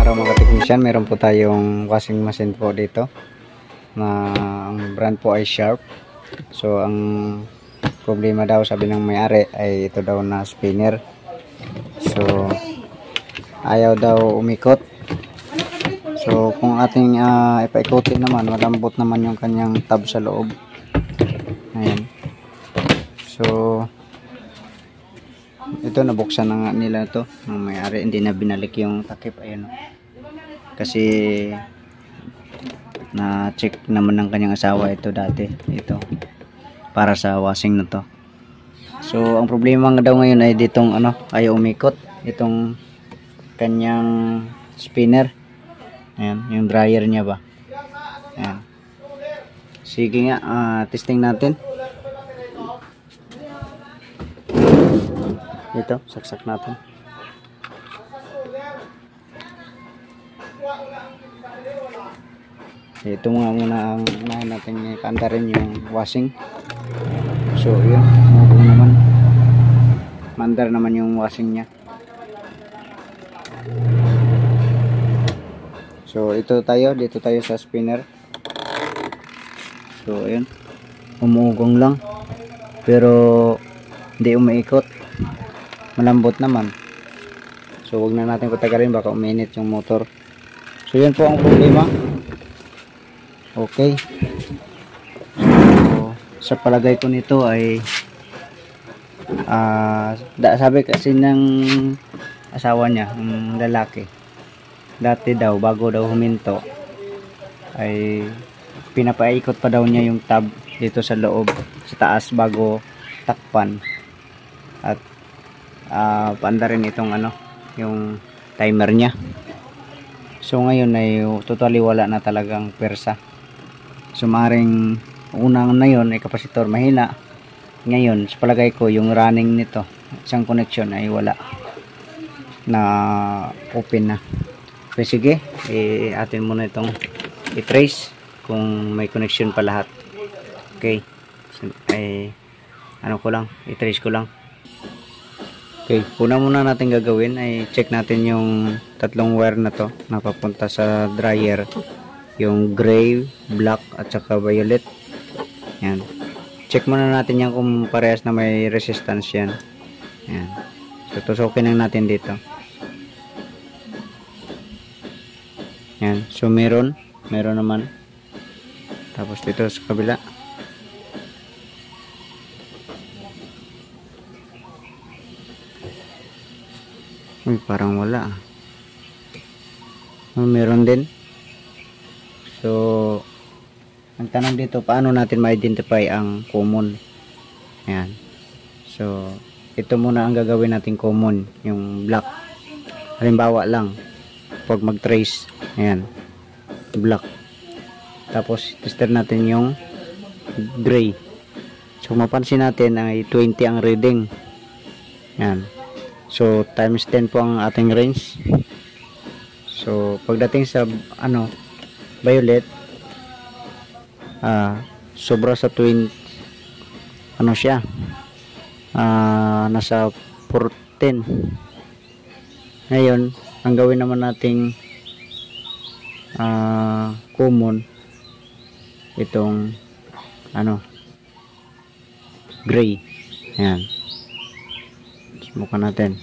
araw mga technician, meron po tayong washing machine po dito na ang brand po ay Sharp. So ang problema daw, sabi ng may-ari, ay ito daw na spinner. So ayaw daw umikot. So kung ating ipaikutin naman, malambot naman yung kanyang tab sa loob. Ayan. So ito, nabuksan na nga nila ito ng may-ari, hindi na binalik yung takip. Ayun, kasi na check naman ng kanyang asawa ito dati, ito para sa washing na to. So ang problema nga daw ngayon ay ditong ayaw umikot itong kanyang spinner. Ayan, yung dryer niya ba. Ayan. Sige nga, testing natin. Ito, saksak natin. Ito nga muna ang unahin natin ipandarin yung washing. So yun, mabong naman. Mandar naman yung washing niya. So dito tayo sa spinner. So ayun, umuugong lang pero hindi umiikot, malambot naman. So wag na natin patagalin, baka uminit yung motor. So yun po ang problema. Okay, so sa palagay ko nito ay sabi kasi ng asawa niya, ng lalaki, dati daw bago daw huminto ay pinapaikot pa daw niya yung tab dito sa loob, sa taas, bago takpan at paanda rin itong yung timer niya. So ngayon ay totally wala na talagang pwersa. So maaaring unang na yun ay kapasitor mahina. Ngayon sa palagay ko yung running nito, isang connection ay wala na, open na. So sige, atin muna itong i-trace kung may connection pa lahat. Okay, so, ko lang, i-trace ko lang. Okay, una muna natin gagawin ay check natin yung tatlong wire na to na papunta sa dryer, yung gray, black at saka violet. Yan, check muna natin yan kung parehas na may resistance yan. Yan, so tusukin lang natin dito. Yan, so meron naman. Tapos dito sa kabila, parang wala. Meron din. So ang tanong dito, paano natin ma-identify ang common? Ayan, so ito muna ang gagawin natin common, yung black. Halimbawa lang, pag mag-trace, ayan, black. Tapos tester natin yung gray. So mapansin natin ay 20 ang reading. Ayan, so times 10 po ang ating range. So pagdating sa violet, sobra sa 20, siya, nasa 14. Ngayon ang gawin naman nating common, itong gray. Ayan, subukan natin.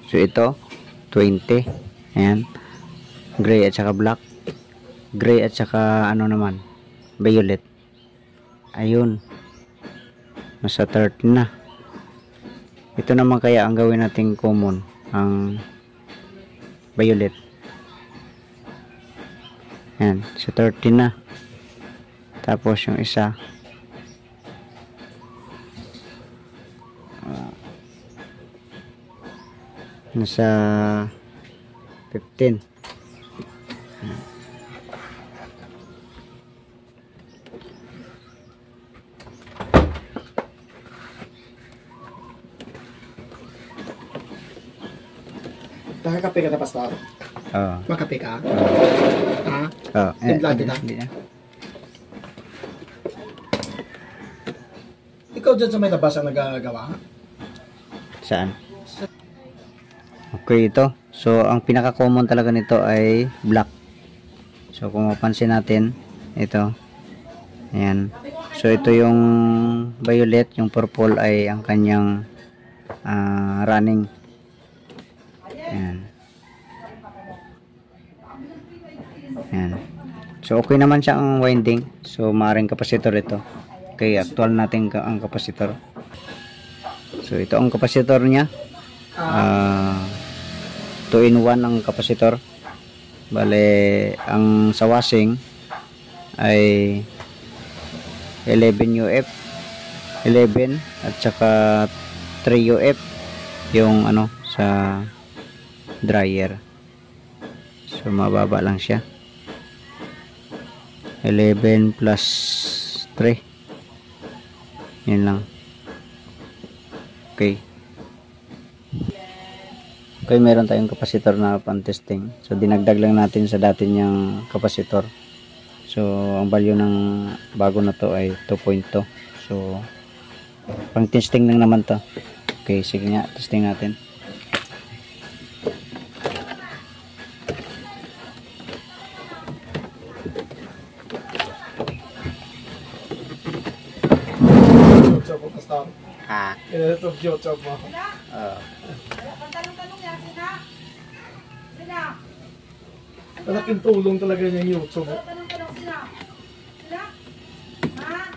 So ito 20, ayan, gray at saka black, gray at saka naman violet. Ayun, nasa 30 na. Ito naman kaya ang gawin nating common, ang violet. Ayan, sa 30 na. Tapos yung isa nasa 15. Nakakape ka na, Pastor? Oo. Makape ka? Ha? Oo. Timpla kita? Ikaw dyan sa may labas ang nagagawa? Saan? Okay, ito. So ang pinaka common talaga nito ay black. So kung mapansin natin ito, ayan, so ito yung violet, yung purple ay ang kanyang running. Ayan. Ayan. So okay naman siya ang winding. So maaaring kapasitor ito. Okay, actual natin ang kapasitor. So ito ang kapasitor niya. 2-in-1 ang kapasitor. Bale, ang sa washing ay 11 UF 11 at saka 3 UF yung ano sa dryer. So mababa lang siya. 11 plus 3. Yan lang. Okay. Okay, meron tayong kapasitor na pan-testing. So dinagdag lang natin sa dati niyang kapasitor. So ang value ng bago na to ay 2.2. So pang-testing lang naman to. Okay, sige nga, testing natin. Ha. Ito YouTube mo. Tanong-tanong yan, sina? Sina? Malaking tulong talaga yung YouTube. Tanong-tanong sina? Sina? Ha?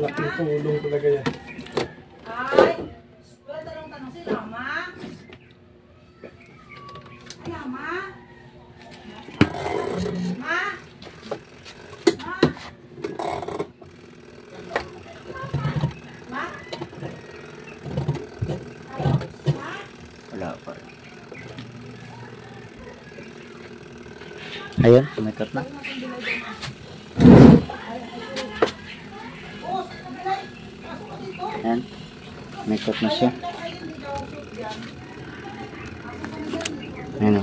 Malaking tulong talaga yan. Ay, wala tanong-tanong sila, ma? Ano, ma? Ma? Ma? Ma? Wala pa. Ayun, tumikat na. Ayan, tumikat na siya. Ayan o.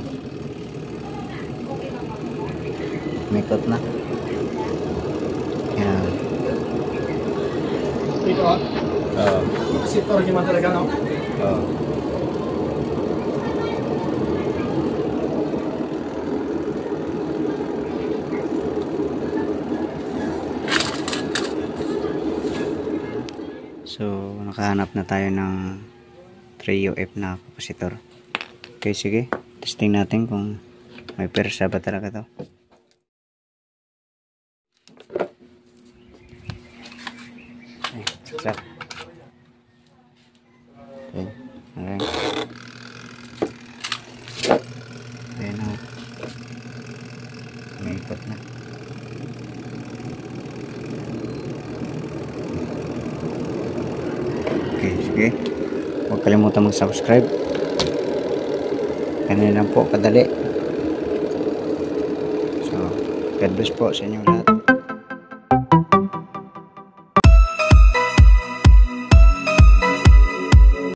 Tumikat na. Ayan. Ito kapasitor gimana talaga, no? So, nakahanap na tayo ng 3 UF na kapasitor. Okay, sige. Testing natin kung may persa ba talaga to. Ay, saksak. Okay, alright. Ayan o. May ikot na. Okay, sige. Huwag kalimutan mag-subscribe. Ganyan lang po kadali. So, God bless po sa inyo lahat.